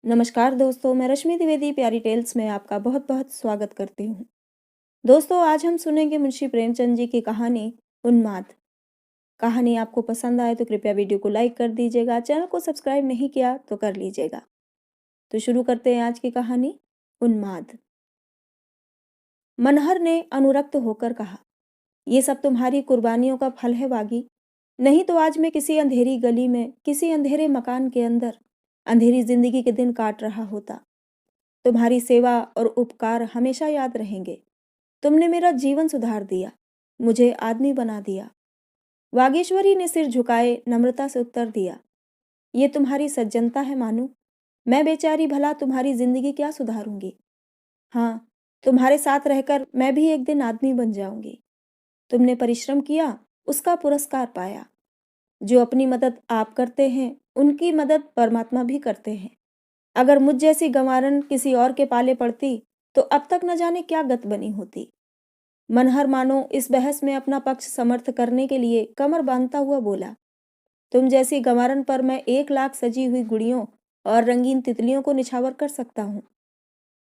नमस्कार दोस्तों, मैं रश्मि द्विवेदी प्यारी टेल्स में आपका बहुत-बहुत स्वागत करती हूँ। दोस्तों, आज हम सुनेंगे मुंशी प्रेमचंद जी की कहानी उन्माद। कहानी आपको पसंद आए तो कृपया वीडियो को लाइक कर दीजिएगा, चैनल को सब्सक्राइब नहीं किया तो कर लीजिएगा। तो शुरू करते हैं आज की कहानी उन्माद। मनहर ने अनुरक्त होकर कहा, ये सब तुम्हारी कुर्बानियों का फल है बागी। नहीं तो आज मैं किसी अंधेरी गली में, किसी अंधेरे मकान के अंदर अंधेरी जिंदगी के दिन काट रहा होता। तुम्हारी सेवा और उपकार हमेशा याद रहेंगे। तुमने मेरा जीवन सुधार दिया, मुझे आदमी बना दिया। वागीश्वरी ने सिर झुकाए नम्रता से उत्तर दिया, ये तुम्हारी सज्जनता है मानू। मैं बेचारी भला तुम्हारी जिंदगी क्या सुधारूंगी। हाँ, तुम्हारे साथ रहकर मैं भी एक दिन आदमी बन जाऊंगी। तुमने परिश्रम किया, उसका पुरस्कार पाया। जो अपनी मदद आप करते हैं, उनकी मदद परमात्मा भी करते हैं। अगर मुझ जैसी गंवारन किसी और के पाले पड़ती तो अब तक न जाने क्या गत बनी होती। मनहर मानो इस बहस में अपना पक्ष समर्थ करने के लिए कमर बांधता हुआ बोला, तुम जैसी गंवारन पर मैं 1 लाख सजी हुई गुड़ियों और रंगीन तितलियों को निछावर कर सकता हूँ।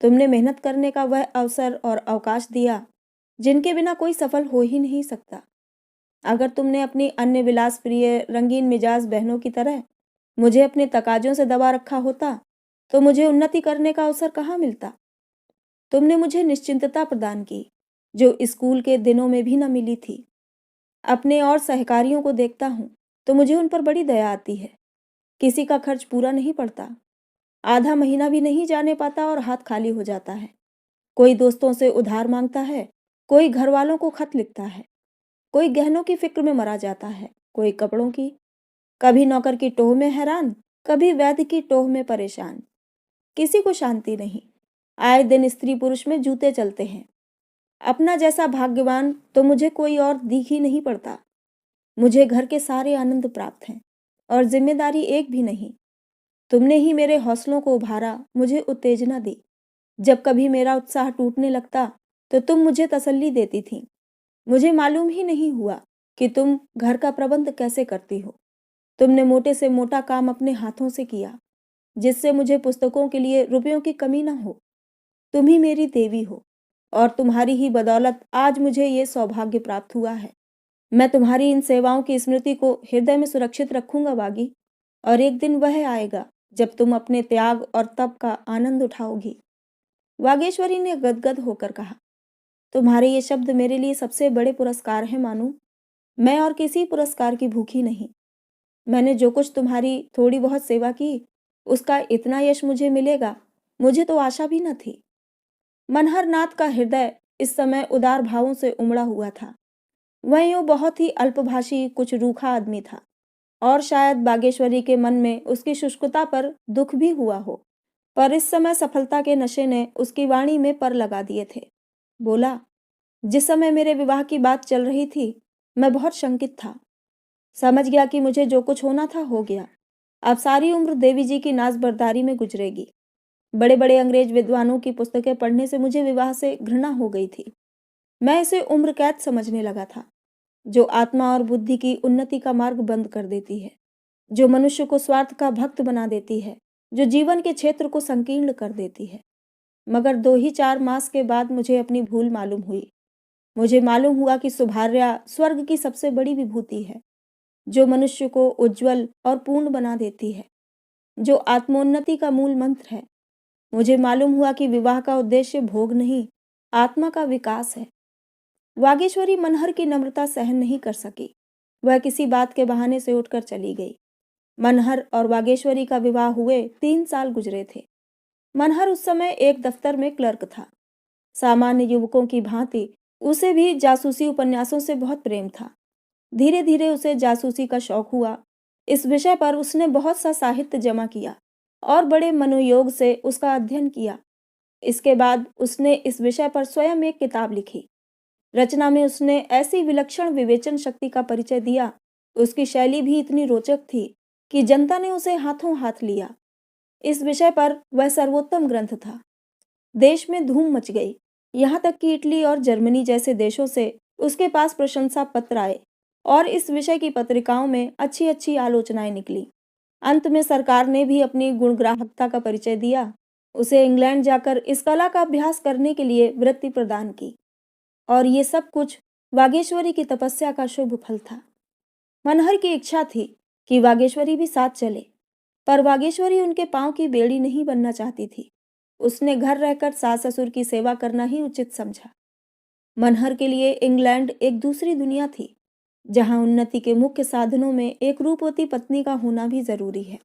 तुमने मेहनत करने का वह अवसर और अवकाश दिया जिनके बिना कोई सफल हो ही नहीं सकता। अगर तुमने अपनी अन्य विलास प्रिय रंगीन मिजाज बहनों की तरह मुझे अपने तकाजों से दबा रखा होता तो मुझे उन्नति करने का अवसर कहाँ मिलता। तुमने मुझे निश्चिंतता प्रदान की जो स्कूल के दिनों में भी न मिली थी। अपने और सहकारियों को देखता हूँ तो मुझे उन पर बड़ी दया आती है। किसी का खर्च पूरा नहीं पड़ता, आधा महीना भी नहीं जाने पाता और हाथ खाली हो जाता है। कोई दोस्तों से उधार मांगता है, कोई घर वालों को खत लिखता है, कोई गहनों की फिक्र में मरा जाता है, कोई कपड़ों की। कभी नौकर की टोह में हैरान, कभी वैद्य की टोह में परेशान। किसी को शांति नहीं। आए दिन स्त्री पुरुष में जूते चलते हैं। अपना जैसा भाग्यवान तो मुझे कोई और दिख ही नहीं पड़ता। मुझे घर के सारे आनंद प्राप्त हैं और जिम्मेदारी एक भी नहीं। तुमने ही मेरे हौसलों को उभारा, मुझे उत्तेजना दी। जब कभी मेरा उत्साह टूटने लगता तो तुम मुझे तसल्ली देती थी। मुझे मालूम ही नहीं हुआ कि तुम घर का प्रबंध कैसे करती हो। तुमने मोटे से मोटा काम अपने हाथों से किया जिससे मुझे पुस्तकों के लिए रुपयों की कमी न हो। तुम ही मेरी देवी हो और तुम्हारी ही बदौलत आज मुझे ये सौभाग्य प्राप्त हुआ है। मैं तुम्हारी इन सेवाओं की स्मृति को हृदय में सुरक्षित रखूंगा बागी। और एक दिन वह आएगा जब तुम अपने त्याग और तप का आनंद उठाओगी। वागेश्वरी ने गदगद होकर कहा, तुम्हारे ये शब्द मेरे लिए सबसे बड़े पुरस्कार हैं मानू। मैं और किसी पुरस्कार की भूखी नहीं। मैंने जो कुछ तुम्हारी थोड़ी बहुत सेवा की, उसका इतना यश मुझे मिलेगा, मुझे तो आशा भी न थी। मनहर नाथ का हृदय इस समय उदार भावों से उमड़ा हुआ था। वह यूं बहुत ही अल्पभाषी, कुछ रूखा आदमी था और शायद बागेश्वरी के मन में उसकी शुष्कता पर दुख भी हुआ हो। पर इस समय सफलता के नशे ने उसकी वाणी में पर लगा दिए थे। बोला, जिस समय मेरे विवाह की बात चल रही थी मैं बहुत शंकित था। समझ गया कि मुझे जो कुछ होना था हो गया। अब सारी उम्र देवी जी की नाज़बरदारी में गुजरेगी। बड़े बड़े अंग्रेज विद्वानों की पुस्तकें पढ़ने से मुझे विवाह से घृणा हो गई थी। मैं इसे उम्र कैद समझने लगा था, जो आत्मा और बुद्धि की उन्नति का मार्ग बंद कर देती है, जो मनुष्य को स्वार्थ का भक्त बना देती है, जो जीवन के क्षेत्र को संकीर्ण कर देती है। मगर 2 ही 4 मास के बाद मुझे अपनी भूल मालूम हुई। मुझे मालूम हुआ कि सुभार्या स्वर्ग की सबसे बड़ी विभूति है, जो मनुष्य को उज्जवल और पूर्ण बना देती है, जो आत्मोन्नति का मूल मंत्र है। मुझे मालूम हुआ कि विवाह का उद्देश्य भोग नहीं, आत्मा का विकास है। वागीश्वरी मनहर की नम्रता सहन नहीं कर सकी। वह किसी बात के बहाने से उठकर चली गई। मनहर और वागेश्वरी का विवाह हुए 3 साल गुजरे थे। मनहर उस समय एक दफ्तर में क्लर्क था। सामान्य युवकों की भांति उसे भी जासूसी उपन्यासों से बहुत प्रेम था। धीरे धीरे उसे जासूसी का शौक हुआ। इस विषय पर उसने बहुत सा साहित्य जमा किया और बड़े मनोयोग से उसका अध्ययन किया। इसके बाद उसने इस विषय पर स्वयं एक किताब लिखी। रचना में उसने ऐसी विलक्षण विवेचन शक्ति का परिचय दिया, उसकी शैली भी इतनी रोचक थी कि जनता ने उसे हाथों हाथ लिया। इस विषय पर वह सर्वोत्तम ग्रंथ था। देश में धूम मच गई। यहाँ तक कि इटली और जर्मनी जैसे देशों से उसके पास प्रशंसा पत्र आए और इस विषय की पत्रिकाओं में अच्छी अच्छी आलोचनाएं निकली। अंत में सरकार ने भी अपनी गुणग्राहकता का परिचय दिया। उसे इंग्लैंड जाकर इस कला का अभ्यास करने के लिए वृत्ति प्रदान की। और ये सब कुछ वागेश्वरी की तपस्या का शुभ फल था। मनहर की इच्छा थी कि वागेश्वरी भी साथ चले, पर वागेश्वरी उनके पांव की बेड़ी नहीं बनना चाहती थी। उसने घर रहकर सास ससुर की सेवा करना ही उचित समझा। मनहर के लिए इंग्लैंड एक दूसरी दुनिया थी, जहां उन्नति के मुख्य साधनों में एक रूपवती पत्नी का होना भी जरूरी है।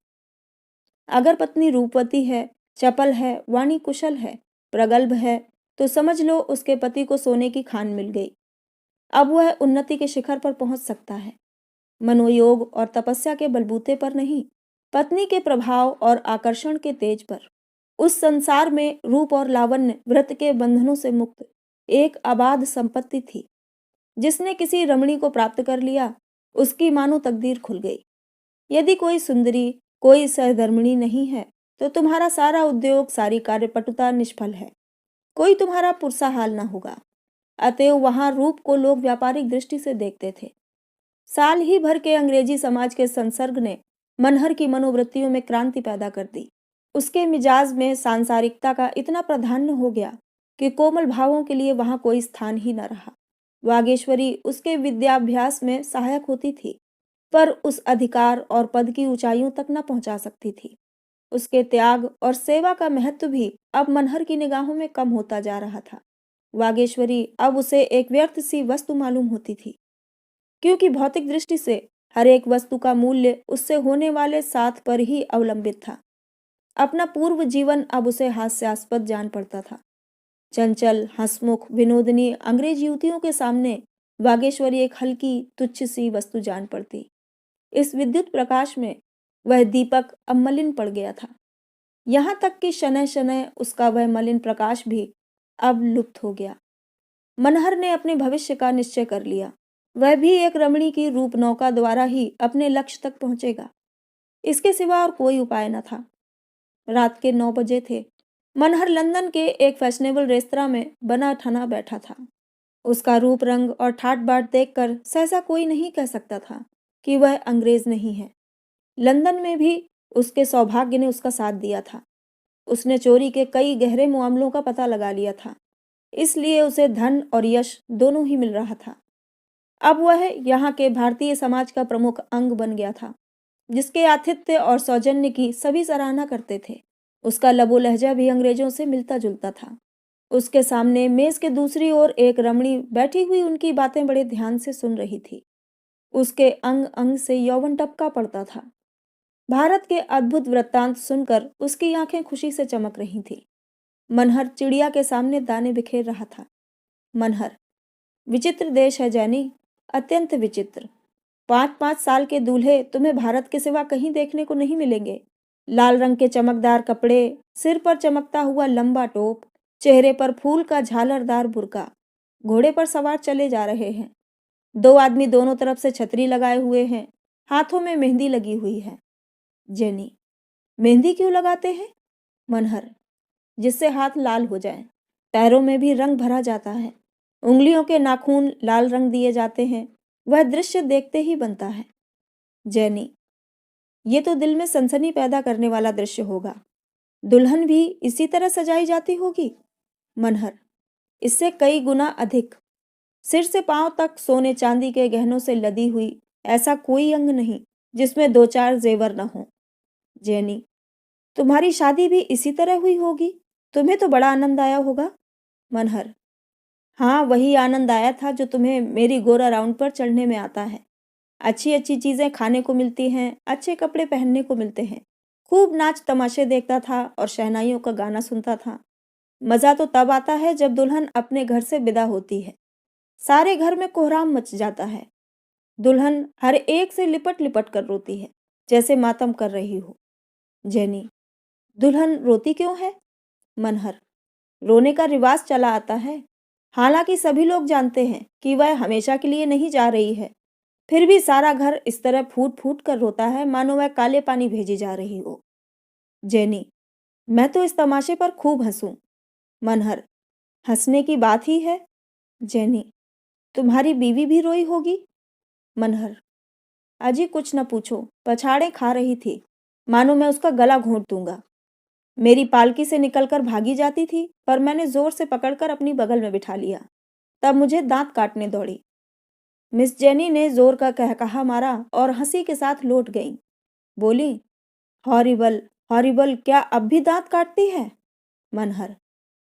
अगर पत्नी रूपवती है, चपल है, वाणी कुशल है, प्रगल्भ है, तो समझ लो उसके पति को सोने की खान मिल गई। अब वह उन्नति के शिखर पर पहुंच सकता है, मनोयोग और तपस्या के बलबूते पर नहीं, पत्नी के प्रभाव और आकर्षण के तेज पर। उस संसार में रूप और लावण्य व्रत के बंधनों से मुक्त एक अबाध संपत्ति थी। जिसने किसी रमणी को प्राप्त कर लिया, उसकी मानो तकदीर खुल गई। यदि कोई सुंदरी, कोई सहधर्मिणी नहीं है, तो तुम्हारा सारा उद्योग, सारी कार्यपटुता निष्फल है। कोई तुम्हारा पुरसा हाल न होगा। अतएव वहां रूप को लोग व्यापारिक दृष्टि से देखते थे। साल ही भर के अंग्रेजी समाज के संसर्ग ने मनहर की मनोवृत्तियों में क्रांति पैदा कर दी। उसके मिजाज में सांसारिकता का इतना प्राधान्य हो गया कि कोमल भावों के लिए वहां कोई स्थान ही न रहा। वागेश्वरी उसके विद्याभ्यास में सहायक होती थी, पर उस अधिकार और पद की ऊंचाइयों तक न पहुंचा सकती थी। उसके त्याग और सेवा का महत्व भी अब मनहर की निगाहों में कम होता जा रहा था। वागेश्वरी अब उसे एक व्यर्थ सी वस्तु मालूम होती थी, क्योंकि भौतिक दृष्टि से हर एक वस्तु का मूल्य उससे होने वाले साथ पर ही अवलंबित था। अपना पूर्व जीवन अब उसे हास्यास्पद जान पड़ता था। चंचल, हंसमुख, विनोदनी अंग्रेज युवतियों के सामने वागेश्वरी एक हल्की, तुच्छ सी वस्तु जान पड़ती। इस विद्युत प्रकाश में वह दीपक अब मलिन पड़ गया था। यहाँ तक कि शनैः शनैः उसका वह मलिन प्रकाश भी अब लुप्त हो गया। मनहर ने अपने भविष्य का निश्चय कर लिया। वह भी एक रमणी की रूप नौका द्वारा ही अपने लक्ष्य तक पहुंचेगा। इसके सिवा और कोई उपाय न था। रात के 9 बजे थे। मनहर लंदन के एक फैशनेबल रेस्तरां में बना ठना बैठा था। उसका रूप रंग और ठाट बाट देखकर सहसा कोई नहीं कह सकता था कि वह अंग्रेज नहीं है। लंदन में भी उसके सौभाग्य ने उसका साथ दिया था। उसने चोरी के कई गहरे मामलों का पता लगा लिया था, इसलिए उसे धन और यश दोनों ही मिल रहा था। अब वह यहाँ के भारतीय समाज का प्रमुख अंग बन गया था, जिसके आतिथ्य और सौजन्य की सभी सराहना करते थे। उसका लबो लहजा भी अंग्रेजों से मिलता जुलता था। उसके सामने मेज के दूसरी ओर एक रमणी बैठी हुई उनकी बातें बड़े ध्यान से सुन रही थी। उसके अंग अंग से यौवन टपका पड़ता था। भारत के अद्भुत वृत्तांत सुनकर उसकी आंखें खुशी से चमक रही थी। मनहर चिड़िया के सामने दाने बिखेर रहा था। मनहर, विचित्र देश है जैनी, अत्यंत विचित्र। 5-5 साल के दूल्हे तुम्हें भारत के सिवा कहीं देखने को नहीं मिलेंगे। लाल रंग के चमकदार कपड़े, सिर पर चमकता हुआ लंबा टोप, चेहरे पर फूल का झालरदार बुर्का, घोड़े पर सवार चले जा रहे हैं। 2 आदमी दोनों तरफ से छतरी लगाए हुए हैं, हाथों में मेहंदी लगी हुई है। जेनी, मेहंदी क्यों लगाते हैं? मनहर, जिससे हाथ लाल हो जाएं। पैरों में भी रंग भरा जाता है। उंगलियों के नाखून लाल रंग दिए जाते हैं। वह दृश्य देखते ही बनता है। जैनी, ये तो दिल में सनसनी पैदा करने वाला दृश्य होगा। दुल्हन भी इसी तरह सजाई जाती होगी। मनहर, इससे कई गुना अधिक। सिर से पांव तक सोने चांदी के गहनों से लदी हुई ऐसा कोई अंग नहीं जिसमें 2-4 जेवर न हो। जैनी, तुम्हारी शादी भी इसी तरह हुई होगी। तुम्हें तो बड़ा आनंद आया होगा। मनहर, हाँ, वही आनंद आया था जो तुम्हें मेरी गोरा राउंड पर चढ़ने में आता है। अच्छी अच्छी चीजें खाने को मिलती हैं, अच्छे कपड़े पहनने को मिलते हैं। खूब नाच तमाशे देखता था और शहनाइयों का गाना सुनता था। मजा तो तब आता है जब दुल्हन अपने घर से विदा होती है। सारे घर में कोहराम मच जाता है। दुल्हन हर एक से लिपट लिपट कर रोती है, जैसे मातम कर रही हो। जेनी, दुल्हन रोती क्यों है? मनहर, रोने का रिवाज चला आता है। हालांकि सभी लोग जानते हैं कि वह हमेशा के लिए नहीं जा रही है, फिर भी सारा घर इस तरह फूट फूट कर रोता है मानो वह काले पानी भेजी जा रही हो। जेनी, मैं तो इस तमाशे पर खूब हंसूं। मनहर, हंसने की बात ही है। जेनी, तुम्हारी बीवी भी रोई होगी। मनहर, अजी कुछ न पूछो, पछाड़े खा रही थी। मानो मैं उसका गला घोंट दूंगा। मेरी पालकी से निकलकर भागी जाती थी, पर मैंने जोर से पकड़कर अपनी बगल में बिठा लिया। तब मुझे दांत काटने दौड़ी। मिस जेनी ने जोर का कहकहा मारा और हंसी के साथ लौट गई। बोली, हॉरिबल, हॉरिबल, क्या अब भी दांत काटती है? मनहर,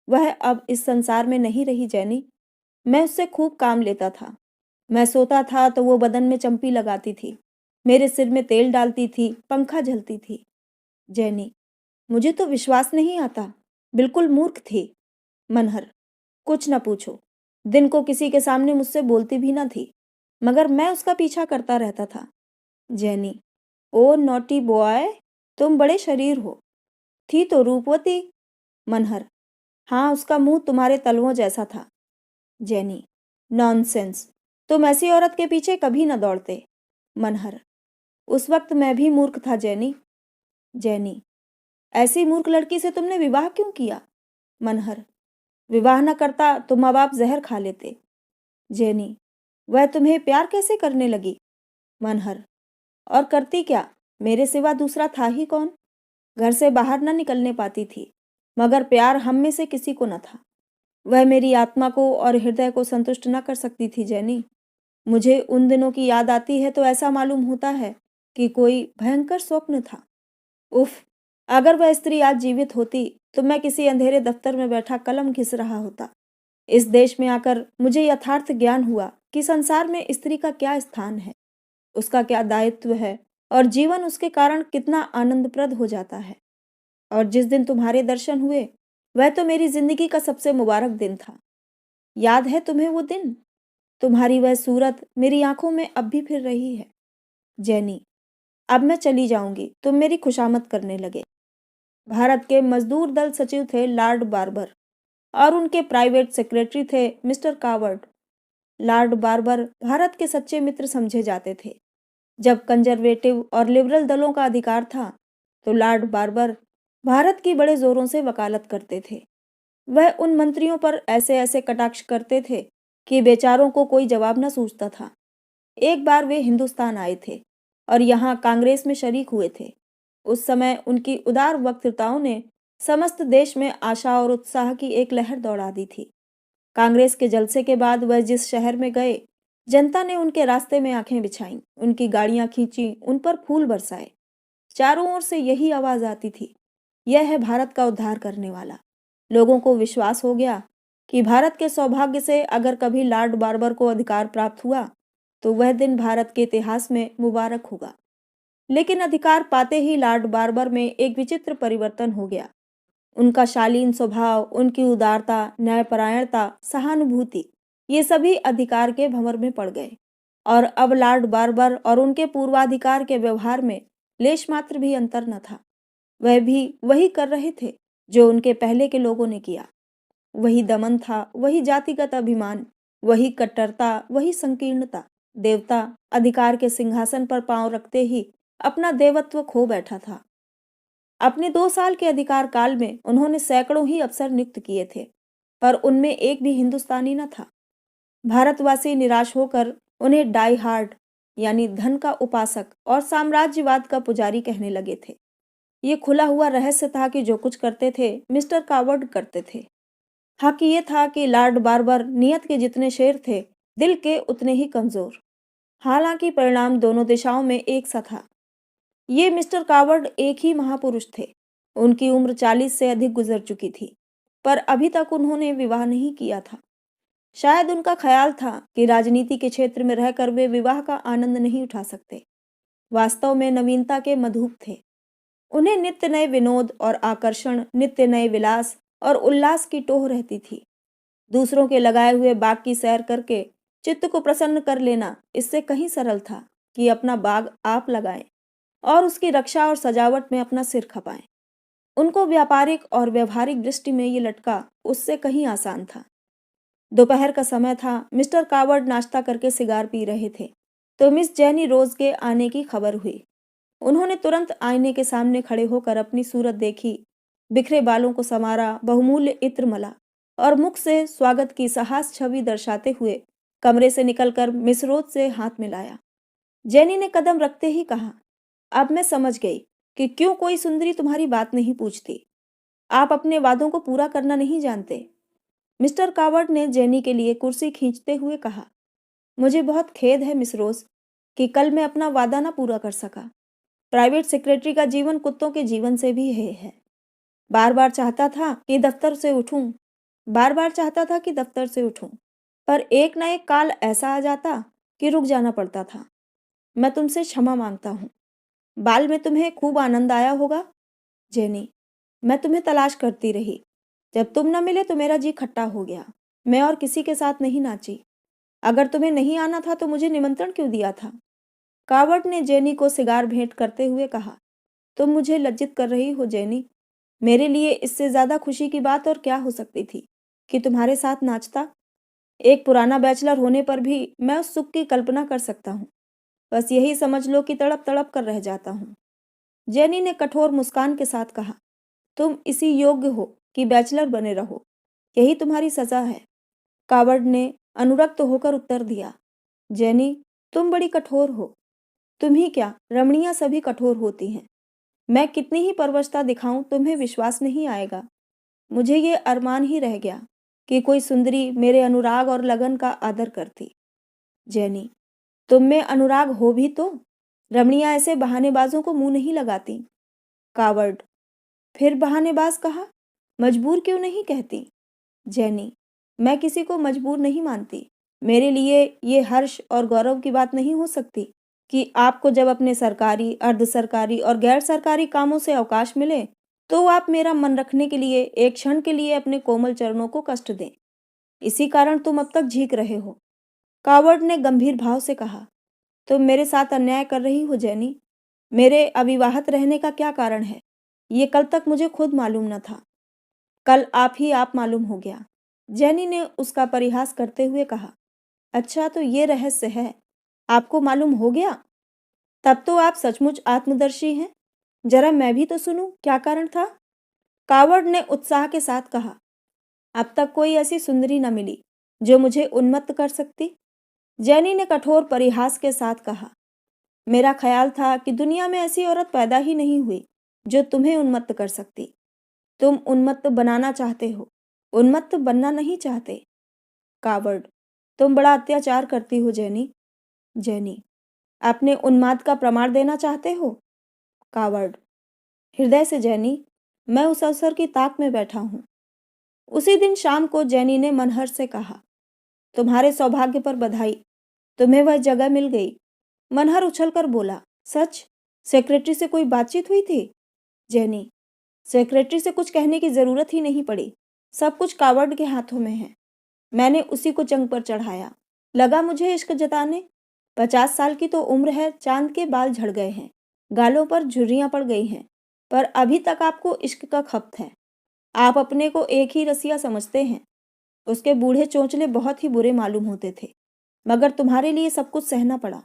वह अब इस संसार में नहीं रही जेनी। मैं उससे खूब काम लेता था। मैं सोता था तो वो बदन में चंपी लगाती थी, मेरे सिर में तेल डालती थी, पंखा झलती थी। जेनी, मुझे तो विश्वास नहीं आता। बिल्कुल मूर्ख थी। मनहर, कुछ न पूछो। दिन को किसी के सामने मुझसे बोलती भी न थी, मगर मैं उसका पीछा करता रहता था। जेनी, ओ नॉटी बॉय, तुम बड़े शरीर हो। थी तो रूपवती। मनहर, हाँ, उसका मुंह तुम्हारे तलवों जैसा था। जेनी, नॉनसेंस, तुम ऐसी औरत के पीछे कभी न दौड़ते। मनहर, उस वक्त मैं भी मूर्ख था जेनी। जेनी, ऐसी मूर्ख लड़की से तुमने विवाह क्यों किया? मनहर, विवाह न करता तो माँ बाप जहर खा लेते। जेनी, वह तुम्हें प्यार कैसे करने लगी? मनहर, और करती क्या, मेरे सिवा दूसरा था ही कौन? घर से बाहर न निकलने पाती थी, मगर प्यार हम में से किसी को न था। वह मेरी आत्मा को और हृदय को संतुष्ट न कर सकती थी जेनी। मुझे उन दिनों की याद आती है तो ऐसा मालूम होता है कि कोई भयंकर स्वप्न था। उफ, अगर वह स्त्री आज जीवित होती तो मैं किसी अंधेरे दफ्तर में बैठा कलम घिस रहा होता। इस देश में आकर मुझे यथार्थ ज्ञान हुआ कि संसार में स्त्री का क्या स्थान है, उसका क्या दायित्व है, और जीवन उसके कारण कितना आनंदप्रद हो जाता है। और जिस दिन तुम्हारे दर्शन हुए, वह तो मेरी जिंदगी का सबसे मुबारक दिन था। याद है तुम्हें वो दिन? तुम्हारी वह सूरत मेरी आंखों में अब भी फिर रही है। जेनी, अब मैं चली जाऊंगी, तुम मेरी खुशामद करने लगे। भारत के मजदूर दल सचिव थे लॉर्ड बार्बर, और उनके प्राइवेट सेक्रेटरी थे mister coward. Lord barber Bharat के सच्चे मित्र समझे जाते थे। जब कंजर्वेटिव और लिबरल दलों का अधिकार था, तो लॉर्ड बार्बर भारत की बड़े जोरों से वकालत करते थे। वह उन मंत्रियों पर ऐसे ऐसे कटाक्ष करते थे कि बेचारों को कोई जवाब न सूझता था। एक बार वे हिंदुस्तान आए थे और यहाँ कांग्रेस में शरीक हुए थे। उस समय उनकी उदार वक्तृताओं ने समस्त देश में आशा और उत्साह की एक लहर दौड़ा दी थी। कांग्रेस के जलसे के बाद वह जिस शहर में गए, जनता ने उनके रास्ते में आंखें बिछाईं, उनकी गाड़ियां खींची, उन पर फूल बरसाए। चारों ओर से यही आवाज आती थी, यह है भारत का उद्धार करने वाला। लोगों को विश्वास हो गया कि भारत के सौभाग्य से अगर कभी लॉर्ड बार्बर को अधिकार प्राप्त हुआ तो वह दिन भारत के इतिहास में मुबारक होगा। लेकिन अधिकार पाते ही लॉर्ड बार्बर में एक विचित्र परिवर्तन हो गया। उनका शालीन स्वभाव, उनकी उदारता, न्यायपरायणता, सहानुभूति, ये सभी अधिकार के भंवर में पड़ गए। और अब लॉर्ड बार्बर और उनके पूर्वाधिकार के व्यवहार में लेश मात्र भी अंतर न था। वह भी वही कर रहे थे जो उनके पहले के लोगों ने किया। वही दमन था, वही जातिगत अभिमान, वही कट्टरता, वही संकीर्णता। देवता अधिकार के सिंहासन पर पांव रखते ही अपना देवत्व खो बैठा था। अपने 2 साल के अधिकार काल में उन्होंने सैकड़ों ही अफसर नियुक्त किए थे, पर उनमें एक भी हिंदुस्तानी न था। भारतवासी निराश होकर उन्हें डाई हार्ड, यानी धन का उपासक और साम्राज्यवाद का पुजारी कहने लगे थे। ये खुला हुआ रहस्य था कि जो कुछ करते थे मिस्टर कावर्ड करते थे। हक ये था कि लॉर्ड बार्बर नियत के जितने शेर थे, दिल के उतने ही कमजोर। हालांकि परिणाम दोनों दिशाओं में एक सा था। ये मिस्टर कावर्ड एक ही महापुरुष थे। उनकी उम्र 40 से अधिक गुजर चुकी थी, पर अभी तक उन्होंने विवाह नहीं किया था। शायद उनका ख्याल था कि राजनीति के क्षेत्र में रहकर वे विवाह का आनंद नहीं उठा सकते। वास्तव में नवीनता के मधुप थे। उन्हें नित्य नए विनोद और आकर्षण, नित्य नए विलास और उल्लास की टोह रहती थी। दूसरों के लगाए हुए बाग की सैर करके चित्त को प्रसन्न कर लेना इससे कहीं सरल था कि अपना बाग आप लगाएं और उसकी रक्षा और सजावट में अपना सिर खपाएं। उनको व्यापारिक और व्यवहारिक दृष्टि में ये लटका उससे कहीं आसान था। दोपहर का समय था। मिस्टर कावर्ड नाश्ता करके सिगार पी रहे थे तो मिस जैनी रोज के आने की खबर हुई। उन्होंने तुरंत आईने के सामने खड़े होकर अपनी सूरत देखी, बिखरे बालों को संवारा, बहुमूल्य इत्र मला और मुख से स्वागत की सहास छवि दर्शाते हुए कमरे से निकलकर मिस रोज से हाथ मिलाया। जेनी ने कदम रखते ही कहा, अब मैं समझ गई कि क्यों कोई सुंदरी तुम्हारी बात नहीं पूछती। आप अपने वादों को पूरा करना नहीं जानते। मिस्टर कावर्ड ने जेनी के लिए कुर्सी खींचते हुए कहा, मुझे बहुत खेद है मिस रोज कि कल मैं अपना वादा ना पूरा कर सका। प्राइवेट सेक्रेटरी का जीवन कुत्तों के जीवन से भी है। बार बार चाहता था कि दफ्तर से उठूं, बार बार चाहता था कि दफ्तर से उठूं, पर एक ना एक काल ऐसा आ जाता कि रुक जाना पड़ता था। मैं तुमसे क्षमा मांगता हूँ। बाल में तुम्हें खूब आनंद आया होगा। जेनी, मैं तुम्हें तलाश करती रही। जब तुम न मिले तो मेरा जी खट्टा हो गया। मैं और किसी के साथ नहीं नाची। अगर तुम्हें नहीं आना था तो मुझे निमंत्रण क्यों दिया था? कावर्ट ने जेनी को सिगार भेंट करते हुए कहा, तुम मुझे लज्जित कर रही हो जेनी। मेरे लिए इससे ज्यादा खुशी की बात और क्या हो सकती थी कि तुम्हारे साथ नाचता। एक पुराना बैचलर होने पर भी मैं उस सुख की कल्पना कर सकता हूँ। बस यही समझ लो कि तड़प तड़प कर रह जाता हूँ। जेनी ने कठोर मुस्कान के साथ कहा, तुम इसी योग्य हो कि बैचलर बने रहो। यही तुम्हारी सजा है। कावर्ड ने अनुरक्त होकर उत्तर दिया, जेनी, तुम बड़ी कठोर हो। तुम ही क्या, रमणियां सभी कठोर होती हैं। मैं कितनी ही परवशता दिखाऊं तुम्हें विश्वास नहीं आएगा। मुझे ये अरमान ही रह गया कि कोई सुंदरी मेरे अनुराग और लगन का आदर करती। जेनी, तुम में अनुराग हो भी तो रमणियां ऐसे बहानेबाजों को मुंह नहीं लगाती। कावर्ड, फिर बहानेबाज कहा, मजबूर क्यों नहीं कहती? जेनी, मैं किसी को मजबूर नहीं मानती। मेरे लिए ये हर्ष और गौरव की बात नहीं हो सकती कि आपको जब अपने सरकारी, अर्ध सरकारी और गैर सरकारी कामों से अवकाश मिले तो आप मेरा मन रखने के लिए एक क्षण के लिए अपने कोमल चरणों को कष्ट दें। इसी कारण तुम अब तक झीक रहे हो। कावर्ड ने गंभीर भाव से कहा, तुम मेरे साथ अन्याय कर रही हो जेनी। मेरे अविवाहित रहने का क्या कारण है, ये कल तक मुझे खुद मालूम न था। कल आप मालूम हो गया। जेनी ने उसका परिहास करते हुए कहा, अच्छा तो ये रहस्य है, आपको मालूम हो गया? तब तो आप सचमुच आत्मदर्शी हैं। जरा मैं भी तो सुनूं, क्या कारण था? कावर्ड ने उत्साह के साथ कहा, अब तक कोई ऐसी सुंदरी न मिली जो मुझे उन्मत्त कर सकती। जेनी ने कठोर परिहास के साथ कहा, मेरा ख्याल था कि दुनिया में ऐसी औरत पैदा ही नहीं हुई जो तुम्हें उन्मत्त कर सकती। तुम उन्मत्त बनाना चाहते हो, उन्मत्त बनना नहीं चाहते। कावर्ड, तुम बड़ा अत्याचार करती हो जेनी। जेनी, अपने उन्माद का प्रमाण देना चाहते हो? कावर्ड, हृदय से जेनी, मैं उस अवसर की ताक में बैठा हूँ। उसी दिन शाम को जेनी ने मनहर से कहा, तुम्हारे सौभाग्य पर बधाई, तुम्हें वह जगह मिल गई। मनहर उछलकर बोला, सच? सेक्रेटरी से कोई बातचीत हुई थी? जेनी, सेक्रेटरी से कुछ कहने की जरूरत ही नहीं पड़ी। सब कुछ कावर्ड के हाथों में है। मैंने उसी को जंग पर चढ़ाया। लगा मुझे इश्क जताने। 50 साल की तो उम्र है, चांद के बाल झड़ गए हैं, गालों पर झुर्रियां पड़ गई हैं, पर अभी तक आपको इश्क का खप्त है। आप अपने को एक ही रसिया समझते हैं। उसके बूढ़े चोंचले बहुत ही बुरे मालूम होते थे, मगर तुम्हारे लिए सब कुछ सहना पड़ा।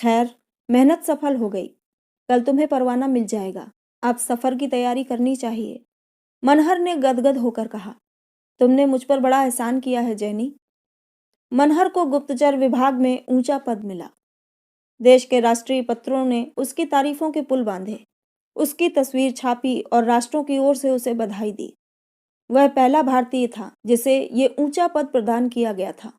खैर, मेहनत सफल हो गई। कल तुम्हें परवाना मिल जाएगा। अब सफर की तैयारी करनी चाहिए। मनहर ने गदगद होकर कहा, तुमने मुझ पर बड़ा एहसान किया है जेनी। मनहर को गुप्तचर विभाग में ऊंचा पद मिला। देश के राष्ट्रीय पत्रों ने उसकी तारीफों के पुल बांधे, उसकी तस्वीर छापी और राष्ट्रों की ओर से उसे बधाई दी। वह पहला भारतीय था जिसे ये ऊंचा पद प्रदान किया गया था।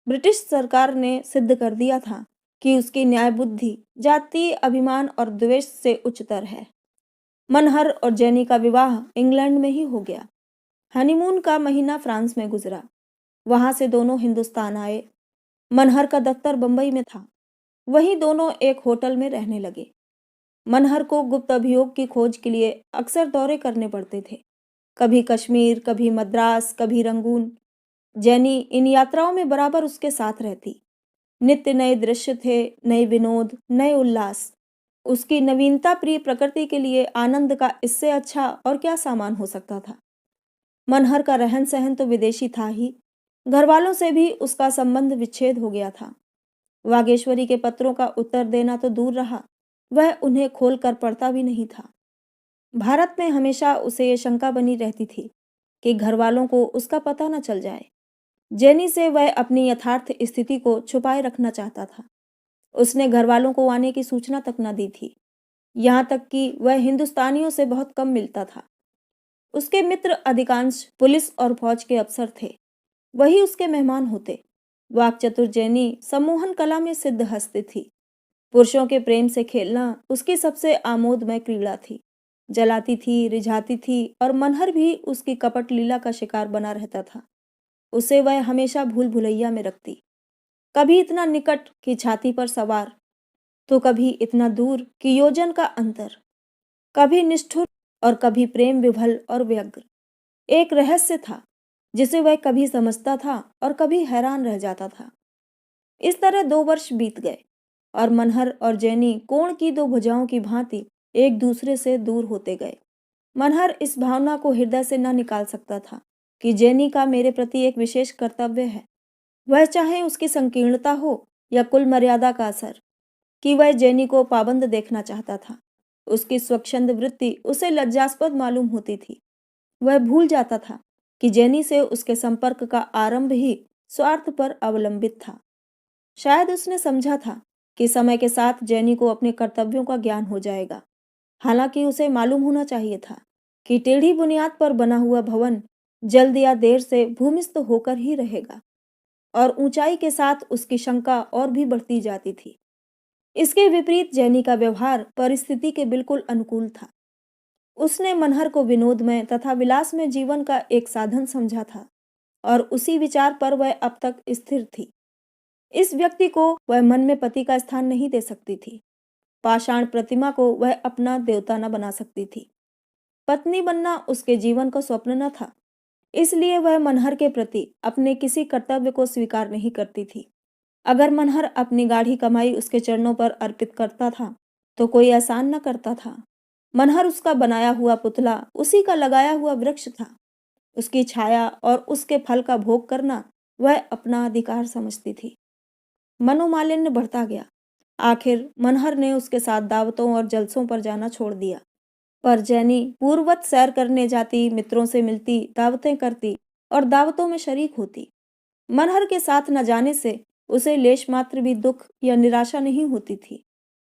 ब्रिटिश सरकार ने सिद्ध कर दिया था कि उसकी न्याय बुद्धि जातीय अभिमान और द्वेष से उच्चतर है। मनहर और जेनी का विवाह इंग्लैंड में ही हो गया। हनीमून का महीना फ्रांस में गुजरा। वहां से दोनों हिंदुस्तान आए। मनहर का दफ्तर बंबई में था। वहीं दोनों एक होटल में रहने लगे। मनहर को गुप्त अभियोग की खोज के लिए अक्सर दौरे करने पड़ते थे, कभी कश्मीर, कभी मद्रास, कभी रंगून। जेनी इन यात्राओं में बराबर उसके साथ रहती। नित्य नए दृश्य थे, नए विनोद, नए उल्लास। उसकी नवीनता प्रिय प्रकृति के लिए आनंद का इससे अच्छा और क्या सामान हो सकता था। मनहर का रहन सहन तो विदेशी था ही, घर वालों से भी उसका संबंध विच्छेद हो गया था। वागेश्वरी के पत्रों का उत्तर देना तो दूर रहा, वह उन्हें खोल कर पढ़ता भी नहीं था। भारत में हमेशा उसे ये शंका बनी रहती थी कि घर वालों को उसका पता न चल जाए। जेनी से वह अपनी यथार्थ स्थिति को छुपाए रखना चाहता था। उसने घर वालों को आने की सूचना तक न दी थी। यहाँ तक कि वह हिंदुस्तानियों से बहुत कम मिलता था। उसके मित्र अधिकांश पुलिस और फौज के अफसर थे, वही उसके मेहमान होते। वाक्चतुर जैनी सम्मोहन कला में सिद्ध हस्ती थी। पुरुषों के प्रेम से खेलना उसकी सबसे आमोदमय क्रीड़ा थी। जलाती थी, रिझाती थी और मनहर भी उसकी कपट लीला का शिकार बना रहता था। उसे वह हमेशा भूल भुलैया में रखती, कभी इतना निकट कि छाती पर सवार, तो कभी इतना दूर कि योजन का अंतर, कभी निष्ठुर और कभी प्रेम विभल और व्यग्र। एक रहस्य था जिसे वह कभी समझता था और कभी हैरान रह जाता था। इस तरह 2 वर्ष बीत गए और मनहर और जैनी कोण की दो भुजाओं की भांति एक दूसरे से दूर होते गए। मनहर इस भावना को हृदय से न निकाल सकता था कि जैनी का मेरे प्रति एक विशेष कर्तव्य है, वह चाहे उसकी संकीर्णता हो या कुल मर्यादा का असर, कि वह जैनी को पाबंद देखना चाहता था। उसकी स्वच्छंद वृत्ति उसे लज्जास्पद मालूम होती थी। वह भूल जाता था कि जैनी से उसके संपर्क का आरंभ ही स्वार्थ पर अवलंबित था। शायद उसने समझा था कि समय के साथ जैनी को अपने कर्तव्यों का ज्ञान हो जाएगा। हालांकि उसे मालूम होना चाहिए था कि टेढ़ी बुनियाद पर बना हुआ भवन जल्द या देर से भूमिस्थ होकर ही रहेगा, और ऊंचाई के साथ उसकी शंका और भी बढ़ती जाती थी। इसके विपरीत जैनी का व्यवहार परिस्थिति के बिल्कुल अनुकूल था। उसने मनहर को विनोद में तथा विलास में जीवन का एक साधन समझा था, और उसी विचार पर वह अब तक स्थिर थी। इस व्यक्ति को वह मन में पति का स्थान नहीं दे सकती थी। पाषाण प्रतिमा को वह अपना देवता न बना सकती थी। पत्नी बनना उसके जीवन का स्वप्न न था, इसलिए वह मनहर के प्रति अपने किसी कर्तव्य को स्वीकार नहीं करती थी। अगर मनहर अपनी गाढ़ी कमाई उसके चरणों पर अर्पित करता था, तो कोई एहसान न करता था। मनहर उसका बनाया हुआ पुतला, उसी का लगाया हुआ वृक्ष था। उसकी छाया और उसके फल का भोग करना वह अपना अधिकार समझती थी। मनोमालिन्य बढ़ता गया। आखिर मनहर ने उसके साथ दावतों और जलसों पर जाना छोड़ दिया। पर जैनी पूर्ववत सैर करने जाती, मित्रों से मिलती, दावतें करती और दावतों में शरीक होती। मनहर के साथ न जाने से उसे लेश मात्र भी दुख या निराशा नहीं होती थी,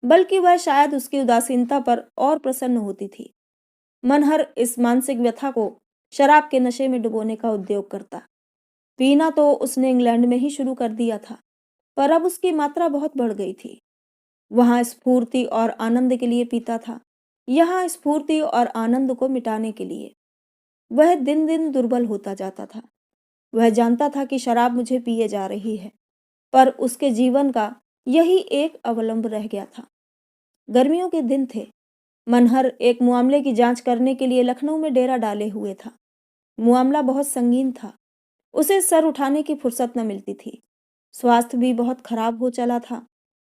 बल्कि वह शायद उसकी उदासीनता पर और प्रसन्न होती थी। मनहर इस मानसिक व्यथा को शराब के नशे में डुबोने का उद्योग करता। पीना तो उसने इंग्लैंड में ही शुरू कर दिया था, पर अब उसकी मात्रा बहुत बढ़ गई थी। वहां स्फूर्ति और आनंद के लिए पीता था, यहाँ स्फूर्ति और आनंद को मिटाने के लिए। वह दिन दिन दुर्बल होता जाता था। वह जानता था कि शराब मुझे पिए जा रही है, पर उसके जीवन का यही एक अवलंब रह गया था। गर्मियों के दिन थे। मनहर एक मामले की जांच करने के लिए लखनऊ में डेरा डाले हुए था। मामला बहुत संगीन था। उसे सर उठाने की फुर्सत न मिलती थी। स्वास्थ्य भी बहुत खराब हो चला था,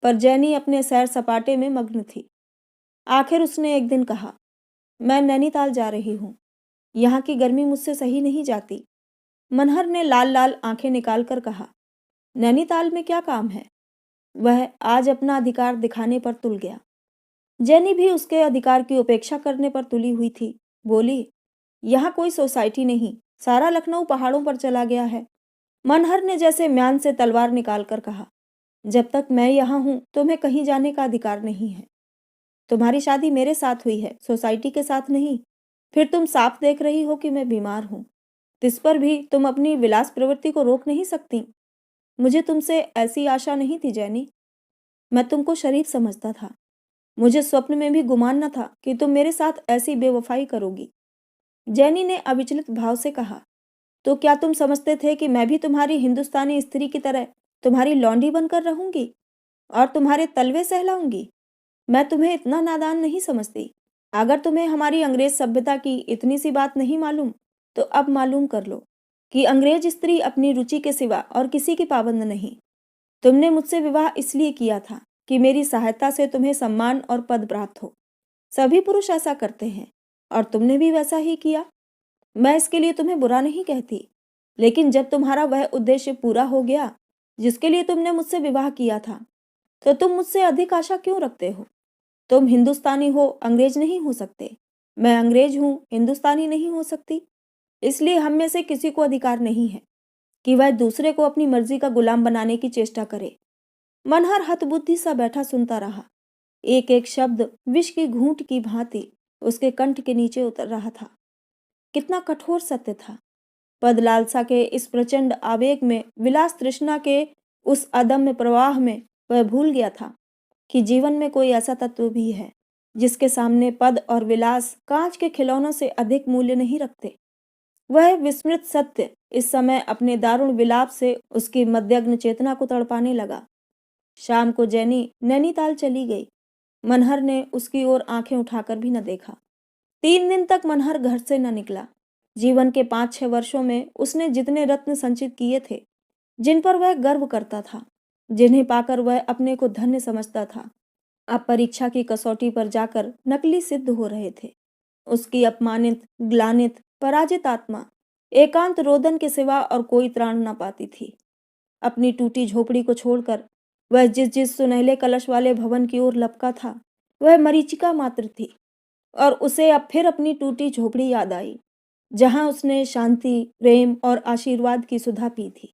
पर जैनी अपने सैर सपाटे में मग्न थी। आखिर उसने एक दिन कहा, मैं नैनीताल जा रही हूँ। यहाँ की गर्मी मुझसे सही नहीं जाती। मनहर ने लाल लाल आंखें निकालकर कहा, नैनीताल में क्या काम है? वह आज अपना अधिकार दिखाने पर तुल गया। जैनी भी उसके अधिकार की उपेक्षा करने पर तुली हुई थी। बोली, यहाँ कोई सोसाइटी नहीं, सारा लखनऊ पहाड़ों पर चला गया है। मनहर ने जैसे म्यान से तलवार निकालकर कहा, जब तक मैं यहाँ हूँ तुम्हें कहीं जाने का अधिकार नहीं है। तुम्हारी शादी मेरे साथ हुई है, सोसाइटी के साथ नहीं। फिर तुम साफ देख रही हो कि मैं बीमार हूँ। इस पर भी तुम अपनी विलास प्रवृत्ति को रोक नहीं सकती। मुझे तुमसे ऐसी आशा नहीं थी जैनी। मैं तुमको शरीफ समझता था। मुझे स्वप्न में भी गुमान न था कि तुम मेरे साथ ऐसी बेवफाई करोगी। जैनी ने अविचलित भाव से कहा, तो क्या तुम समझते थे कि मैं भी तुम्हारी हिंदुस्तानी स्त्री की तरह तुम्हारी लौंडी बनकर रहूंगी और तुम्हारे तलवे सहलाऊंगी? मैं तुम्हें इतना नादान नहीं समझती। अगर तुम्हें हमारी अंग्रेज सभ्यता की इतनी सी बात नहीं मालूम, तो अब मालूम कर लो कि अंग्रेज स्त्री अपनी रुचि के सिवा और किसी की पाबंद नहीं। तुमने मुझसे विवाह इसलिए किया था कि मेरी सहायता से तुम्हें सम्मान और पद प्राप्त हो। सभी पुरुष ऐसा करते हैं और तुमने भी वैसा ही किया। मैं इसके लिए तुम्हें बुरा नहीं कहती, लेकिन जब तुम्हारा वह उद्देश्य पूरा हो गया जिसके लिए तुमने मुझसे विवाह किया था, तो तुम मुझसे अधिक आशा क्यों रखते हो? तुम हिंदुस्तानी हो, अंग्रेज नहीं हो सकते। मैं अंग्रेज हूँ, हिंदुस्तानी नहीं हो सकती। इसलिए हम में से किसी को अधिकार नहीं है कि वह दूसरे को अपनी मर्जी का गुलाम बनाने की चेष्टा करे। मनहर हतबुद्धि सा बैठा सुनता रहा। एक एक शब्द विष की घूंट की भांति उसके कंठ के नीचे उतर रहा था। कितना कठोर सत्य था। पद लालसा के इस प्रचंड आवेग में, विलास तृष्णा के उस अदम्य प्रवाह में वह भूल गया था कि जीवन में कोई ऐसा तत्व भी है जिसके सामने पद और विलास कांच के खिलौनों से अधिक मूल्य नहीं रखते। वह विस्मृत सत्य इस समय अपने दारुण विलाप से उसकी मध्यग्न चेतना को तड़पाने लगा। शाम को जैनी नैनीताल चली गई। मनहर ने उसकी ओर आंखें उठाकर भी न देखा। 3 दिन तक मनहर घर से न निकला। जीवन के 5-6 वर्षों में उसने जितने रत्न संचित किए थे, जिन पर वह गर्व करता था, जिन्हें पाकर वह अपने को धन्य समझता था, अब परीक्षा की कसौटी पर जाकर नकली सिद्ध हो रहे थे। उसकी अपमानित, ग्लानित, पराजित आत्मा एकांत रोदन के सिवा और कोई त्राण न पाती थी। अपनी टूटी झोपड़ी को छोड़कर वह जिस जिस सुनहले कलश वाले भवन की ओर लपका था, वह मरीचिका मात्र थी। और उसे अब फिर अपनी टूटी झोपड़ी याद आई, जहां उसने शांति, प्रेम और आशीर्वाद की सुधा पी थी।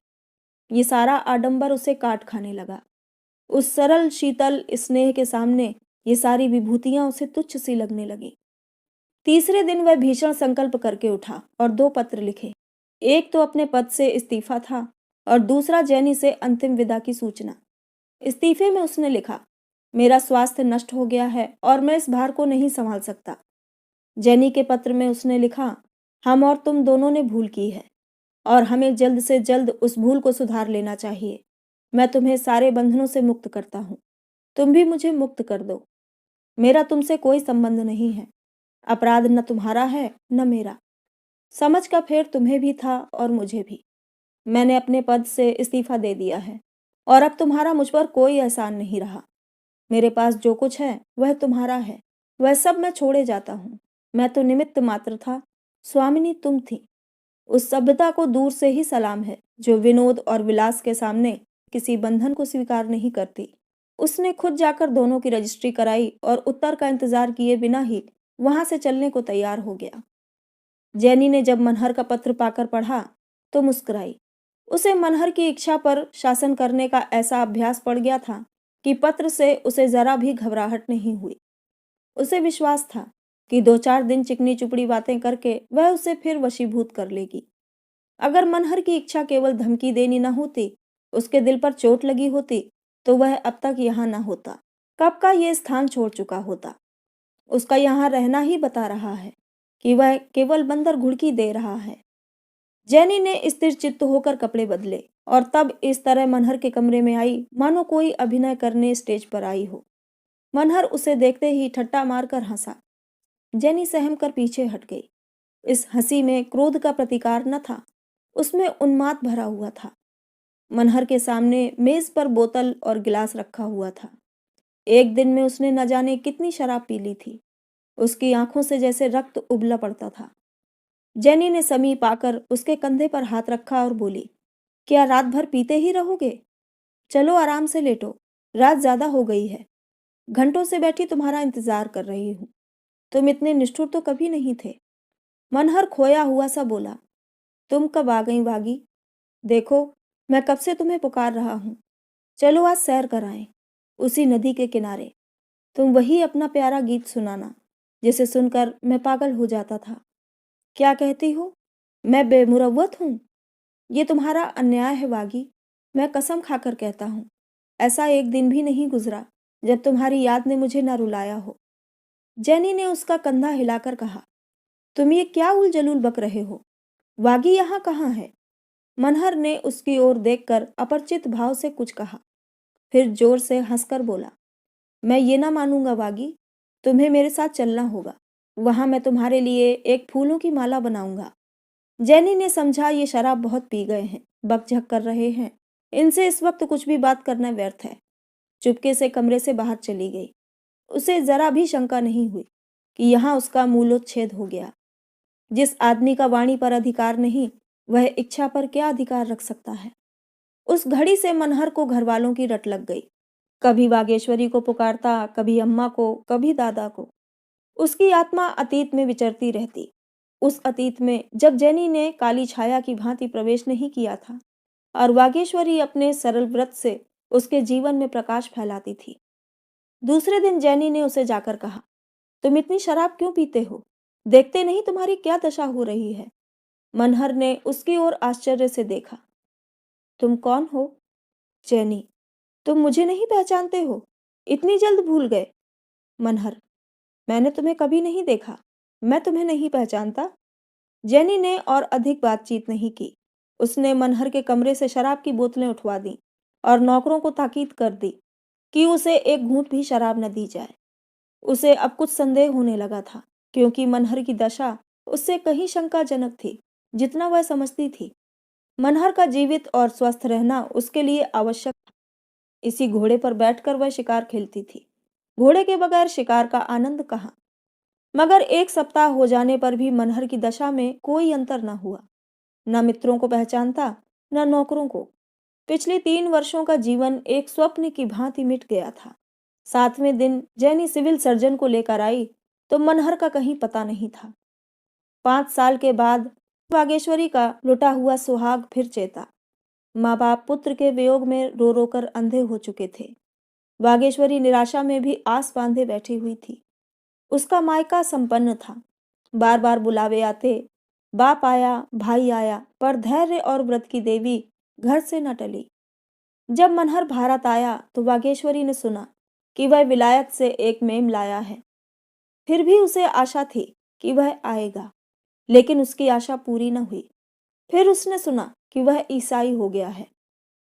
ये सारा आडंबर उसे काट खाने लगा। उस सरल शीतल स्नेह के सामने ये सारी विभूतियां उसे तुच्छ सी लगने लगी। तीसरे दिन वह भीषण संकल्प करके उठा और 2 पत्र लिखे। एक तो अपने पद से इस्तीफा था और दूसरा जैनी से अंतिम विदा की सूचना। इस्तीफे में उसने लिखा, मेरा स्वास्थ्य नष्ट हो गया है और मैं इस भार को नहीं संभाल सकता। जैनी के पत्र में उसने लिखा, हम और तुम दोनों ने भूल की है और हमें जल्द से जल्द उस भूल को सुधार लेना चाहिए। मैं तुम्हें सारे बंधनों से मुक्त करता हूँ। तुम भी मुझे मुक्त कर दो। मेरा तुमसे कोई संबंध नहीं है। अपराध न तुम्हारा है न मेरा। समझ का फेर तुम्हें भी था और मुझे भी। मैंने अपने पद से इस्तीफा दे दिया है और अब तुम्हारा मुझ पर कोई एहसान नहीं रहा। मेरे पास जो कुछ है वह तुम्हारा है। वह सब मैं छोड़े जाता हूँ। मैं तो निमित्त मात्र था, स्वामिनी तुम थी। उस सभ्यता को दूर से ही सलाम है जो विनोद और विलास के सामने किसी बंधन को स्वीकार नहीं करती। उसने खुद जाकर दोनों की रजिस्ट्री कराई और उत्तर का इंतजार किए बिना ही वहां से चलने को तैयार हो गया। जैनी ने जब मनहर का पत्र पाकर पढ़ा तो मुस्कुराई। उसे मनहर की इच्छा पर शासन करने का ऐसा अभ्यास पड़ गया था कि पत्र से उसे जरा भी घबराहट नहीं हुई। उसे विश्वास था कि 2-4 दिन चिकनी चुपड़ी बातें करके वह उसे फिर वशीभूत कर लेगी। अगर मनहर की इच्छा केवल धमकी देनी न होती, उसके दिल पर चोट लगी होती, तो वह अब तक यहाँ न होता, कब का ये स्थान छोड़ चुका होता। उसका यहाँ रहना ही बता रहा है कि वह केवल बंदर घुड़की दे रहा है। जैनी ने स्थिर चित्त होकर कपड़े बदले और तब इस तरह मनहर के कमरे में आई मानो कोई अभिनय करने स्टेज पर आई हो। मनहर उसे देखते ही ठट्टा मारकर हंसा। जैनी सहम कर पीछे हट गई। इस हंसी में क्रोध का प्रतिकार न था, उसमें उन्माद भरा हुआ था। मनहर के सामने मेज पर बोतल और गिलास रखा हुआ था। एक दिन में उसने न जाने कितनी शराब पी ली थी। उसकी आंखों से जैसे रक्त उबला पड़ता था। जैनी ने समीप आकर उसके कंधे पर हाथ रखा और बोली, क्या रात भर पीते ही रहोगे? चलो आराम से लेटो, रात ज्यादा हो गई है। घंटों से बैठी तुम्हारा इंतजार कर रही हूँ। तुम इतने निष्ठुर तो कभी नहीं थे। मनहर खोया हुआ सा बोला, तुम कब आ गई वागी? देखो, मैं कब से तुम्हें पुकार रहा हूँ। चलो आज सैर कराएं, उसी नदी के किनारे। तुम वही अपना प्यारा गीत सुनाना जिसे सुनकर मैं पागल हो जाता था। क्या कहती हो? मैं बेमुरव्वत हूँ? ये तुम्हारा अन्याय है वागी। मैं कसम खाकर कहता हूँ, ऐसा एक दिन भी नहीं गुजरा जब तुम्हारी याद ने मुझे न रुलाया हो। जैनी ने उसका कंधा हिलाकर कहा, तुम ये क्या उलझुल बक रहे हो? वागी यहाँ कहाँ है? मनहर ने उसकी ओर देखकर अपरिचित भाव से कुछ कहा, फिर जोर से हंसकर बोला, मैं ये ना मानूंगा वागी। तुम्हें मेरे साथ चलना होगा। वहां मैं तुम्हारे लिए एक फूलों की माला बनाऊंगा। जैनी ने समझा ये शराब बहुत पी गए हैं, बकझक कर रहे हैं, इनसे इस वक्त कुछ भी बात करना व्यर्थ है। चुपके से कमरे से बाहर चली गई। उसे जरा भी शंका नहीं हुई कि यहाँ उसका मूलोच्छेद हो गया। जिस आदमी का वाणी पर अधिकार नहीं, वह इच्छा पर क्या अधिकार रख सकता है? उस घड़ी से मनहर को घरवालों की रट लग गई। कभी बागेश्वरी को पुकारता, कभी अम्मा को, कभी दादा को। उसकी आत्मा अतीत में विचरती रहती। उस अतीत में जब जैनी ने काली छाया की भांति प्रवेश नहीं किया था और वागेश्वरी अपने सरल व्रत से उसके जीवन में प्रकाश फैलाती थी। दूसरे दिन जैनी ने उसे जाकर कहा, तुम इतनी शराब क्यों पीते हो? देखते नहीं तुम्हारी क्या दशा हो रही है। मनहर ने उसकी ओर आश्चर्य से देखा। तुम कौन हो? जैनी, तुम मुझे नहीं पहचानते हो? इतनी जल्द भूल गए? मनहर, मैंने तुम्हें कभी नहीं देखा, मैं तुम्हें नहीं पहचानता। जैनी ने और अधिक बातचीत नहीं की। उसने मनहर के कमरे से शराब की बोतलें उठवा दी और नौकरों को ताकीद कर दी कि उसे एक घूंट भी शराब न दी जाए। उसे अब कुछ संदेह होने लगा था, क्योंकि मनहर की दशा उससे कहीं शंकाजनक थी जितना वह समझती थी। मनहर का जीवित और स्वस्थ रहना उसके लिए आवश्यक था। इसी घोड़े पर बैठकर वह शिकार खेलती थी। घोड़े के बगैर शिकार का आनंद कहाँ। मगर एक सप्ताह हो जाने पर भी मनहर की दशा में कोई अंतर न हुआ। न मित्रों को पहचानता, न नौकरों को। पिछले 3 वर्षों का जीवन एक स्वप्न की भांति मिट गया था। 7वें दिन जैनी सिविल सर्जन को लेकर आई तो मनहर का कहीं पता नहीं था। 5 साल के बाद बागेश्वरी का लुटा हुआ सुहाग फिर चेता। माँ बाप पुत्र के वियोग में रो रो कर अंधे हो चुके थे। बागेश्वरी निराशा में भी आस बांधे बैठी हुई थी। उसका मायका संपन्न था। बार बार बुलावे आते, बाप आया, भाई आया, पर धैर्य और व्रत की देवी घर से न टली। जब मनहर भारत आया तो बागेश्वरी ने सुना कि वह विलायत से एक मेम लाया है। फिर भी उसे आशा थी कि वह आएगा, लेकिन उसकी आशा पूरी न हुई। फिर उसने सुना कि वह ईसाई हो गया है,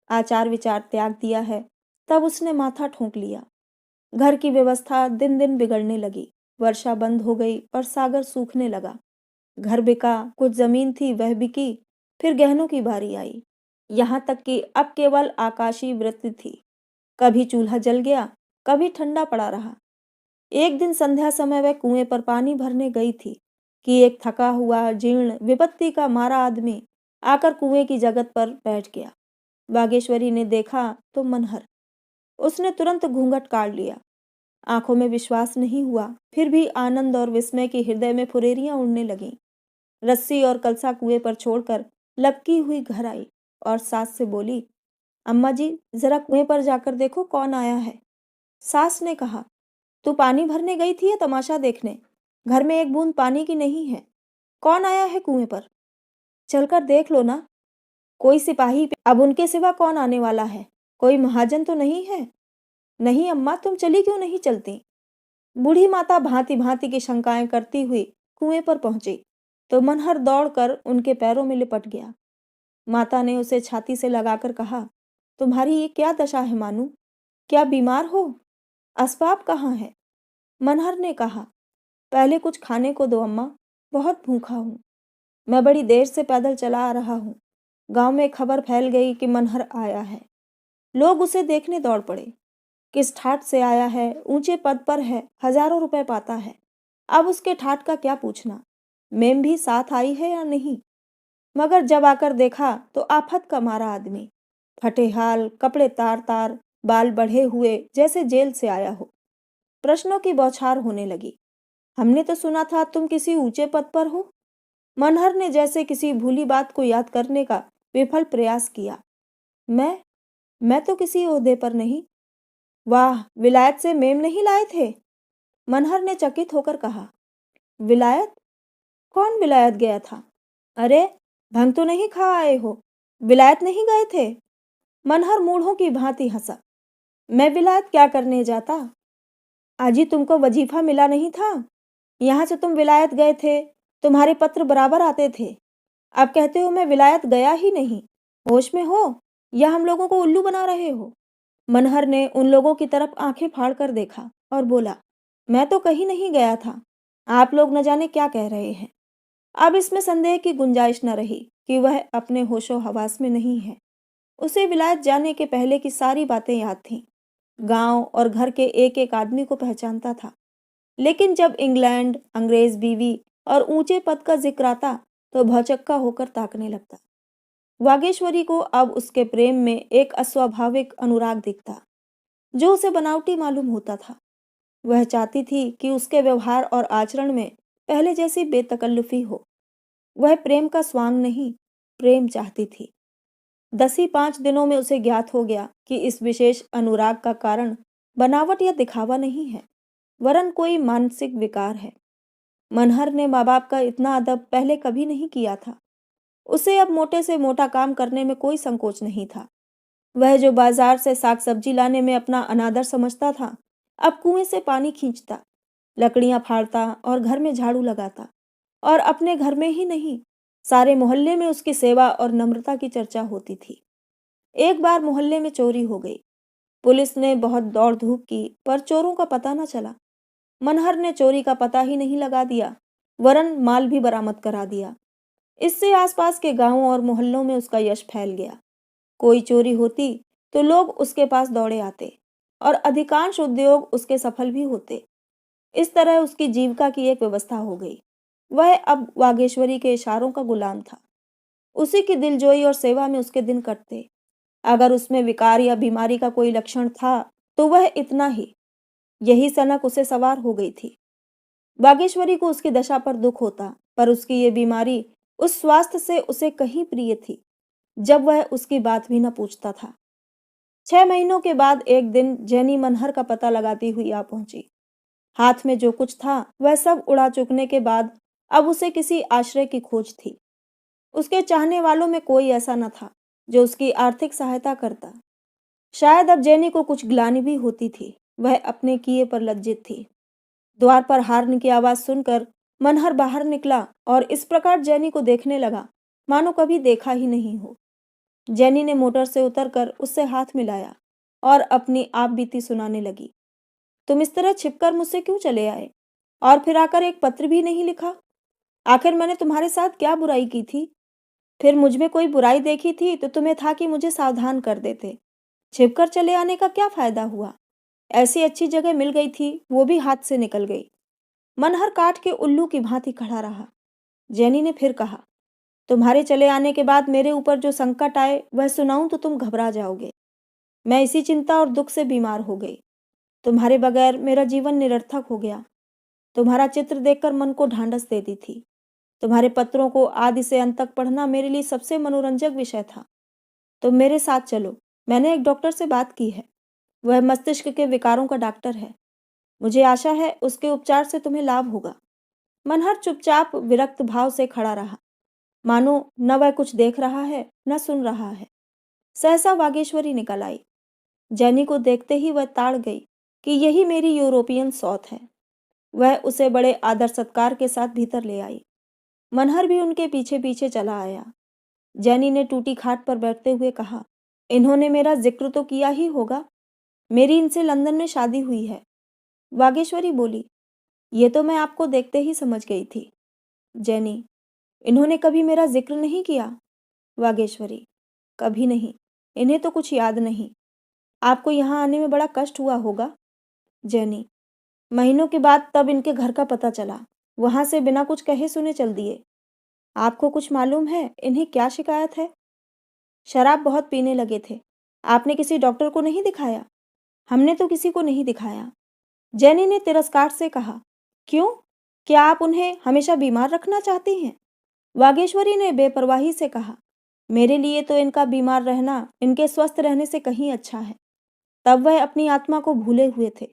आचार विचार त्याग दिया है। तब उसने माथा ठोंक लिया। घर की व्यवस्था दिन दिन बिगड़ने लगी। वर्षा बंद हो गई और सागर सूखने लगा। घर बिका, कुछ जमीन थी वह बिकी। फिर गहनों की बारी आई। यहाँ तक कि अब केवल आकाशीय वृत्ति थी। कभी चूल्हा जल गया, कभी ठंडा पड़ा रहा। एक दिन संध्या समय वह कुएं पर पानी भरने गई थी कि एक थका हुआ, जीर्ण, विपत्ति का मारा आदमी आकर कुएं की जगत पर बैठ गया। बागेश्वरी ने देखा तो मनहर। उसने तुरंत घूंघट काढ़ लिया। आंखों में विश्वास नहीं हुआ, फिर भी आनंद और विस्मय की हृदय में फुरेरियां उड़ने लगीं। रस्सी और कलसा कुएं पर छोड़कर लपकी हुई घर आई और सास से बोली, अम्मा जी, जरा कुएं पर जाकर देखो कौन आया है। सास ने कहा, तू पानी भरने गई थी या तमाशा देखने? घर में एक बूंद पानी की नहीं है। कौन आया है कुएं पर? चलकर देख लो ना। कोई सिपाही? अब उनके सिवा कौन आने वाला है? कोई महाजन तो नहीं है? नहीं अम्मा, तुम चली क्यों नहीं चलती? बूढ़ी माता भांति भांति की शंकाएं करती हुई कुएं पर पहुंची तो मनहर दौड़कर उनके पैरों में लिपट गया। माता ने उसे छाती से लगाकर कहा, तुम्हारी ये क्या दशा है मानू? क्या बीमार हो? असबाब कहाँ है? मनहर ने कहा, पहले कुछ खाने को दो अम्मा, बहुत भूखा हूँ। मैं बड़ी देर से पैदल चला आ रहा हूँ। गांव में खबर फैल गई कि मनहर आया है। लोग उसे देखने दौड़ पड़े। किस ठाट से आया है, ऊंचे पद पर है, हजारों रुपए पाता है। अब उसके ठाट का क्या पूछना। मेम भी साथ आई है या नहीं? मगर जब आकर देखा तो आफत का मारा आदमी, फटे हाल, कपड़े तार तार, बाल बढ़े हुए जैसे जेल से आया हो। प्रश्नों की बौछार होने लगी। हमने तो सुना था तुम किसी ऊंचे पद पर हो। मनहर ने जैसे किसी भूली बात को याद करने का विफल प्रयास किया। मैं तो किसी ओहदे पर नहीं। वाह, विलायत से मेम नहीं लाए थे? मनहर ने चकित होकर कहा। विलायत? कौन विलायत गया था? अरे, भंग तो नहीं खा आए हो? विलायत नहीं गए थे? मनहर मूढ़ों की भांति हंसा। मैं विलायत क्या करने जाता? आजी, तुमको वजीफा मिला नहीं था? यहाँ से तुम विलायत गए थे, तुम्हारे पत्र बराबर आते थे। अब कहते हो मैं विलायत गया ही नहीं। होश में हो या हम लोगों को उल्लू बना रहे हो? मनहर ने उन लोगों की तरफ आंखें फाड़ कर देखा और बोला, मैं तो कहीं नहीं गया था। आप लोग न जाने क्या कह रहे हैं। अब इसमें संदेह की गुंजाइश न रही कि वह अपने होशो हवास में नहीं है। उसे विलायत जाने के पहले की सारी बातें याद थीं। गांव और घर के एक एक आदमी को पहचानता था। लेकिन जब इंग्लैंड, अंग्रेज बीवी और ऊंचे पद का जिक्र आता तो भौचक्का होकर ताकने लगता। वागेश्वरी को अब उसके प्रेम में एक अस्वाभाविक अनुराग दिखता, जो उसे बनावटी मालूम होता था। वह चाहती थी कि उसके व्यवहार और आचरण में पहले जैसी बेतकल्लुफी हो। वह प्रेम का स्वांग नहीं, प्रेम चाहती थी। 10 ही 5 दिनों में उसे ज्ञात हो गया कि इस विशेष अनुराग का कारण बनावट या दिखावा नहीं है, वरन कोई मानसिक विकार है। मनहर ने माँ बाप का इतना अदब पहले कभी नहीं किया था। उसे अब मोटे से मोटा काम करने में कोई संकोच नहीं था। वह जो बाजार से साग सब्जी लाने में अपना अनादर समझता था, अब कुएं से पानी खींचता, लकड़ियां फाड़ता और घर में झाड़ू लगाता। और अपने घर में ही नहीं, सारे मोहल्ले में उसकी सेवा और नम्रता की चर्चा होती थी। एक बार मोहल्ले में चोरी हो गई। पुलिस ने बहुत दौड़ धूप की, पर चोरों का पता न चला। मनहर ने चोरी का पता ही नहीं लगा दिया, वरन माल भी बरामद करा दिया। इससे आसपास के गांवों और मोहल्लों में उसका यश फैल गया। कोई चोरी होती तो लोग उसके पास दौड़े आते और अधिकांश उद्योग उसके सफल भी होते। इस तरह उसकी जीविका की एक व्यवस्था हो गई। वह अब वागेश्वरी के इशारों का गुलाम था। उसी की दिलजोई और सेवा में उसके दिन कटते। अगर उसमें विकार या बीमारी का कोई लक्षण था तो वह इतना ही। यही सनक उसे सवार हो गई थी। बागेश्वरी को उसकी दशा पर दुख होता, पर उसकी ये बीमारी उस स्वास्थ्य से उसे कहीं प्रिय थी, जब वह उसकी बात भी न पूछता था। 6 महीनों के बाद एक दिन जैनी मनहर का पता लगाती हुई आ पहुंची। हाथ में जो कुछ था वह सब उड़ा चुकने के बाद अब उसे किसी आश्रय की खोज थी। उसके चाहने वालों में कोई ऐसा न था जो उसकी आर्थिक सहायता करता। शायद अब जैनी को कुछ ग्लानि भी होती थी। वह अपने किए पर लज्जित थी। द्वार पर हार्न की आवाज सुनकर मनहर बाहर निकला और इस प्रकार जैनी को देखने लगा मानो कभी देखा ही नहीं हो। जैनी ने मोटर से उतरकर उससे हाथ मिलाया और अपनी आप बीती सुनाने लगी। तुम इस तरह छिपकर मुझसे क्यों चले आए? और फिर आकर एक पत्र भी नहीं लिखा? आखिर मैंने तुम्हारे साथ क्या बुराई की थी? फिर मुझ में कोई बुराई देखी थी तो तुम्हें था कि मुझे सावधान कर देते। छिपकर चले आने का क्या फायदा हुआ? ऐसी अच्छी जगह मिल गई थी, वो भी हाथ से निकल गई। मनहर काठ के उल्लू की भांति खड़ा रहा। जैनी ने फिर कहा, तुम्हारे चले आने के बाद मेरे ऊपर जो संकट आए वह सुनाऊं तो तुम घबरा जाओगे। मैं इसी चिंता और दुख से बीमार हो गई। तुम्हारे बगैर मेरा जीवन निरर्थक हो गया। तुम्हारा चित्र देखकर मन को ढांढस देती थी। तुम्हारे पत्रों को आदि से अंत तक पढ़ना मेरे लिए सबसे मनोरंजक विषय था। तुम मेरे साथ चलो। मैंने एक डॉक्टर से बात की है। वह मस्तिष्क के विकारों का डॉक्टर है। मुझे आशा है उसके उपचार से तुम्हें लाभ होगा। मनहर चुपचाप विरक्त भाव से खड़ा रहा, मानो न वह कुछ देख रहा है न सुन रहा है। सहसा वागेश्वरी निकल आई। जैनी को देखते ही वह ताड़ गई कि यही मेरी यूरोपियन सौत है। वह उसे बड़े आदर सत्कार के साथ भीतर ले आई। मनहर भी उनके पीछे पीछे चला आया। जैनी ने टूटी खाट पर बैठते हुए कहा, इन्होंने मेरा जिक्र तो किया ही होगा। मेरी इनसे लंदन में शादी हुई है। वागेश्वरी बोली, ये तो मैं आपको देखते ही समझ गई थी। जैनी, इन्होंने कभी मेरा जिक्र नहीं किया? वागेश्वरी, कभी नहीं। इन्हें तो कुछ याद नहीं। आपको यहाँ आने में बड़ा कष्ट हुआ होगा। जैनी, महीनों के बाद तब इनके घर का पता चला। वहां से बिना कुछ कहे सुने चल दिए। आपको कुछ मालूम है इन्हें क्या शिकायत है? शराब बहुत पीने लगे थे। आपने किसी डॉक्टर को नहीं दिखाया? हमने तो किसी को नहीं दिखाया। जैनी ने तिरस्कार से कहा, क्यों? क्या आप उन्हें हमेशा बीमार रखना चाहती हैं? वागेश्वरी ने बेपरवाही से कहा, मेरे लिए तो इनका बीमार रहना इनके स्वस्थ रहने से कहीं अच्छा है। तब वह अपनी आत्मा को भूले हुए थे,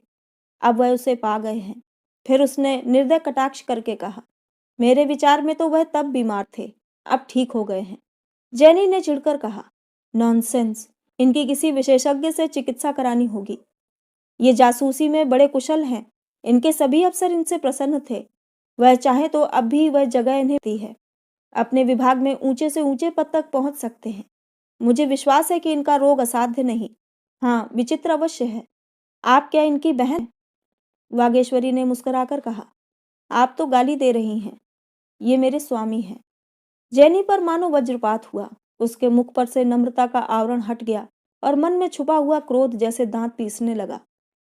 अब वह उसे पा गए हैं। फिर उसने निर्दय कटाक्ष करके कहा, मेरे विचार में तो वह तब बीमार थे, अब ठीक हो गए हैं। जैनी ने चिढ़कर कहा, नॉनसेंस, इनकी किसी विशेषज्ञ से चिकित्सा करानी होगी। ये जासूसी में बड़े कुशल हैं। इनके सभी अफसर इनसे प्रसन्न थे। वह चाहे तो अब भी वह जगह इन्हें दी है। अपने विभाग में ऊंचे से ऊंचे पद तक पहुंच सकते हैं। मुझे विश्वास है कि इनका रोग असाध्य नहीं, हाँ विचित्र अवश्य है। आप क्या इनकी बहन हैं? वागेश्वरी ने मुस्कुराकर कहा, आप तो गाली दे रही हैं। ये मेरे स्वामी हैं। जैनी पर मानो वज्रपात हुआ। उसके मुख पर से नम्रता का आवरण हट गया और मन में छुपा हुआ क्रोध जैसे दांत पीसने लगा।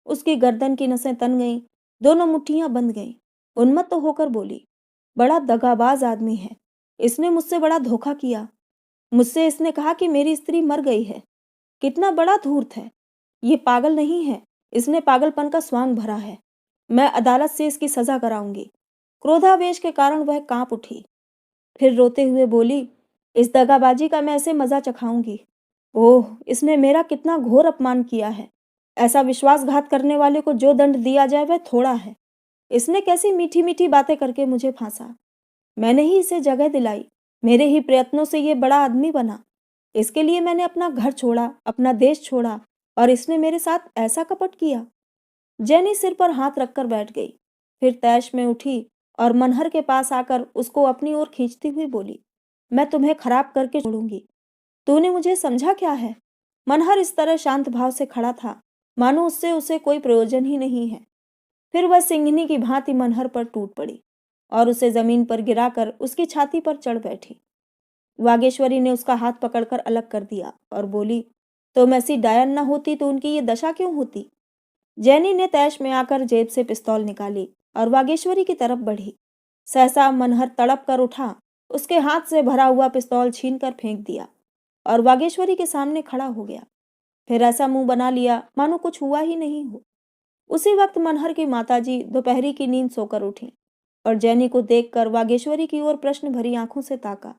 उसकी गर्दन की नसें तन गईं, दोनों मुट्ठियां बंध गईं। उन्मत्त होकर बोली, बड़ा दगाबाज आदमी है। इसने मुझसे बड़ा धोखा किया। मुझसे इसने कहा कि मेरी स्त्री मर गई है। कितना बड़ा धूर्त है। ये पागल नहीं है, इसने पागलपन का स्वांग भरा है। मैं अदालत से इसकी सजा कराऊंगी। क्रोधावेश के कारण वह कांप उठी। फिर रोते हुए बोली, इस दगाबाजी का मैं ऐसे मजा चखाऊंगी। ओह, इसने मेरा कितना घोर अपमान किया है। ऐसा विश्वासघात करने वाले को जो दंड दिया जाए वह थोड़ा है। इसने कैसी मीठी मीठी बातें करके मुझे फांसा। मैंने ही इसे जगह दिलाई, मेरे ही प्रयत्नों से ये बड़ा आदमी बना। इसके लिए मैंने अपना घर छोड़ा, अपना देश छोड़ा, और इसने मेरे साथ ऐसा कपट किया। जैनी सिर पर हाथ रखकर बैठ गई, फिर तैश में उठी और मनहर के पास आकर उसको अपनी ओर खींचती हुई बोली, मैं तुम्हें खराब करके छोड़ूंगी। तूने मुझे समझा क्या है? मनहर इस तरह शांत भाव से खड़ा था, मानो उससे उसे कोई प्रयोजन ही नहीं है। फिर वह सिंघनी की भांति मनहर पर टूट पड़ी और उसे जमीन पर गिराकर उसकी छाती पर चढ़ बैठी। वागेश्वरी ने उसका हाथ पकड़कर अलग कर दिया और बोली, तुम ऐसी डायन न होती तो उनकी ये दशा क्यों होती? जैनी ने तैश में आकर जेब से पिस्तौल निकाली और वागेश्वरी की तरफ बढ़ी। सहसा मनहर तड़प कर उठा, उसके हाथ से भरा हुआ पिस्तौल छीनकर फेंक दिया और वागेश्वरी के सामने खड़ा हो गया। फिर ऐसा मुंह बना लिया मानो कुछ हुआ ही नहीं हो। उसी वक्त मनहर की माताजी दोपहरी की नींद सोकर उठी और जैनी को देखकर वागेश्वरी की ओर प्रश्न भरी आंखों से ताका।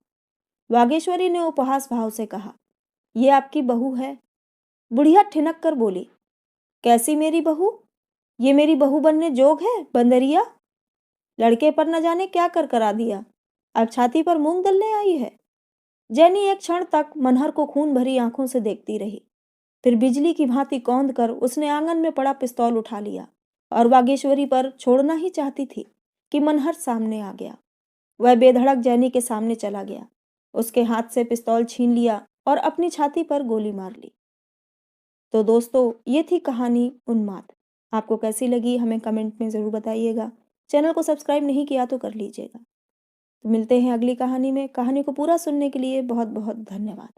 वागेश्वरी ने उपहास भाव से कहा, ये आपकी बहू है? बुढ़िया ठिनक कर बोली, कैसी मेरी बहू? ये मेरी बहू बनने जोग है बंदरिया? लड़के पर न जाने क्या कर करा दिया, अब छाती पर मूंग दलने आई है। जैनी एक क्षण तक मनहर को खून भरी आंखों से देखती रही, फिर बिजली की भांति कौंध कर उसने आंगन में पड़ा पिस्तौल उठा लिया और वागेश्वरी पर छोड़ना ही चाहती थी कि मनहर सामने आ गया। वह बेधड़क जैनी के सामने चला गया, उसके हाथ से पिस्तौल छीन लिया और अपनी छाती पर गोली मार ली। तो दोस्तों, ये थी कहानी उन्माद। आपको कैसी लगी हमें कमेंट में ज़रूर बताइएगा। चैनल को सब्सक्राइब नहीं किया तो कर लीजिएगा। तो मिलते हैं अगली कहानी में। कहानी को पूरा सुनने के लिए बहुत बहुत धन्यवाद।